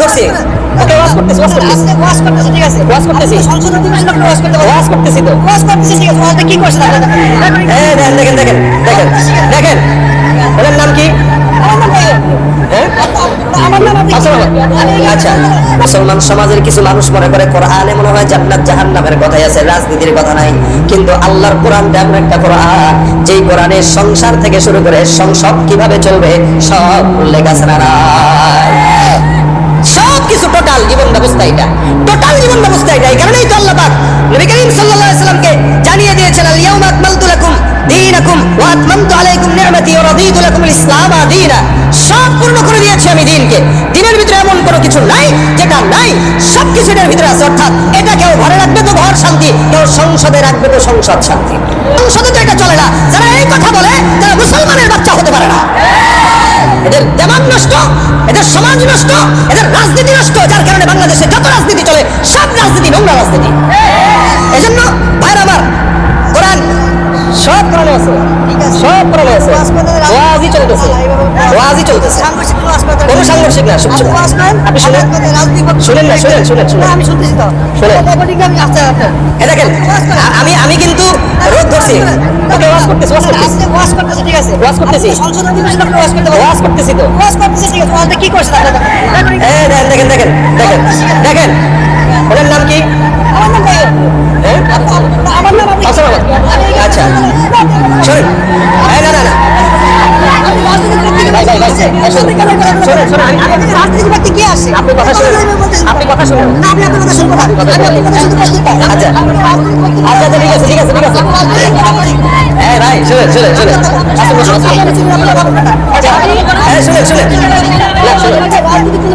ধরছি, ওকে ওয়াজ করতেছি, ঠিক আছে, ওয়াজ করতেছি, সংসদ অধিবেশন আপনি ওয়াজ করতেছি তো, ঠিক আছে, ওয়াজটা কি করছেন আপনারা? দেখেন দেখেন দেখেন দেখেন, ওনার নাম কি? আচ্ছা, মুসলমান সমাজের কিছু মানুষ মনে করে কোরআনে মনে হয় জান্নাত জাহান্নামের কথাই আছে, রাজনীতির কথা নাই। কিন্তু আল্লাহর কোরআন এমন একটা কোরআন, যেই কোরআনে সংসার থেকে শুরু করে সংসদ কিভাবে চলবে সব উল্লেখ আছে না? সব কিছু টোটাল জীবন ব্যবস্থা, এটা টোটাল জীবন ব্যবস্থা এটা। এই কারণেই তো আল্লাহ পাক নবী করিম সাল্লাল্লাহু আলাইহি সাল্লামকে জানিয়ে দিয়েছেন, আল ইয়াউমা আকমালতু লাকুম দীনাকুম ওয়া আতমামতু আলাইকুম নি'মাতি ওয়া রাদিতু লাকুমুল ইসলাম দীনা। সব পূর্ণ করে দিয়েছি আমি দিনকে। দিনের ভিতরে এমন কোনো কিছু নাই যেটা নাই, সব কিছু এর ভিতরে আছে। অর্থাৎ এটা কেউ ঘরে রাখবে তো ঘর শান্তি, কেউ সংসদে রাখবে তো সংসদ শান্তি। সংসদে তো এটা চলে না। যারা এই কথা বলে তারা মুসলমানের বাচ্চা হতে পারে না। এদের দেমাগ নষ্ট, এদের সমাজ নষ্ট, এদের রাজনীতি নষ্ট, যার কারণে বাংলাদেশে যত রাজনীতি চলে সব রাজনীতি নোংরা রাজনীতি। এজন্য ভাইরা আমার, কোরআন সব কোরআনে আছে, সব কোরআনে আছে, ওয়াজই চলতেছে, ওয়াজই চলতেছে, কোনো সাংঘর্ষিক না। আপনি শুনেন, শুনেন না, শুনেন শুনেন শুনেন, আমি শুনতেছি তো, শুনেন। দেখেন, আমি কিন্তু রোদ ধরছি, ওকে ওয়াজ করতেছি, ওয়াজ করতেছি, ঠিক আছে, ওয়াজ করতেছি, সংসদ অধিবেশন আপনি ওয়াজ করতেছি তো, ওয়াজ করতেছি, ঠিক আছে, ওয়াজটা কি করছেন আপনারা? দেখেন দেখেন দেখেন দেখেন দেখেন, ওনার নাম কি? আমার নাম ভাই, আমার নাম আচ্ছা, শোনেন, না না না, আপনি কথা শুনেন, আপনি কথা শুনেন, আচ্ছা আচ্ছা, ঠিক আছে ঠিক আছে ঠিক আছে, হ্যাঁ ভাই শুনেন শুনেন শুনেন, হ্যাঁ শুনেন শুনেন,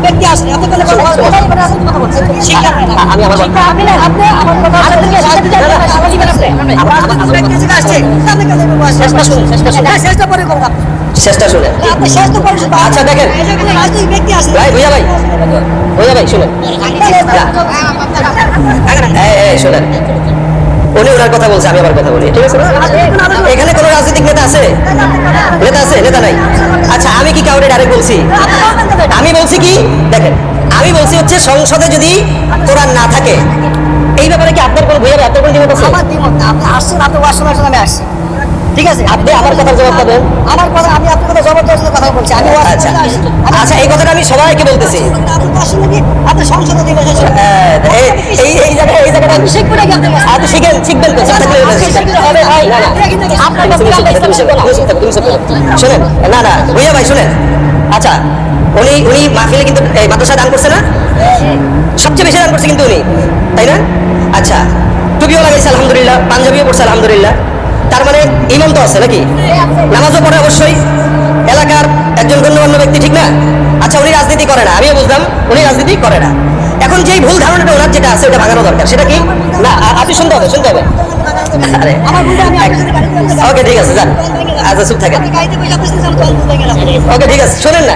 ব্যক্তি আসে আমি আমার চেষ্টা শুনে, আচ্ছা দেখেন ভাই, ভুইয়া ভাই, ভুইয়া ভাই শুনেন, শুনেন, উনি ওনার কথা বলছে, আমি আবার কথা বলি, ঠিক আছে? এখানে কোনো রাজনৈতিক নেতা আছে? নেতা আছে? নেতা নাই? আচ্ছা, আমি কি কাউরে ডাইরেক্ট বলছি? আমি বলছি কি, দেখেন, আমি বলছি হচ্ছে সংসদে যদি কোরআন না থাকে, এই ব্যাপারে কি আপনার কোনো ভুইয়া আপনার কোনো দ্বিমত আছে? আমার দ্বিমত না, আপনি আসছেন, আপনি ওয়াজ শোনার জন্য আমি আসছি, ঠিক আছে, আপনি আমার কথার জবাব দেবেন, আমার কথা, আমি আপনার কথা জবাব দেওয়ার জন্য কথা বলছি, আমি আচ্ছা আচ্ছা, এই কথাটা আমি সবাইকে বলতেছি, আপনি সংসদ অধিবেশন এই এই জায়গায়, এই জায়গাটা আপনি শিখবেন নাকি? আপনি শিখেন, শিখবেন তো, শোনেন, না না ভুইয়া ভাই শুনেন, আচ্ছা, উনি উনি মাহফিলে কিন্তু এই মাদ্রাসা দান করছে না, সবচেয়ে বেশি দান করছে কিন্তু উনি, তাই না? আচ্ছা, টুপিও লাগাইছে আলহামদুলিল্লাহ, পাঞ্জাবিও পড়ছে আলহামদুলিল্লাহ, তার মানে ইমাম তো আছে নাকি? নামাজও পড়ে অবশ্যই, এলাকার একজন গণ্যমান্য ব্যক্তি, ঠিক না? আচ্ছা, উনি রাজনীতি করে না, আমিও বুঝলাম উনি রাজনীতি করে না। এখন যেই ভুল ধারণাটা ওনার যেটা আছে, ওটা ভাঙানো দরকার, সেটা কি? না, আপনি শুনতে হবে, শুনতে হবে। ওকে ঠিক আছে, যান, আচ্ছা চুপ থাকেন, ওকে ঠিক আছে, শোনেন না।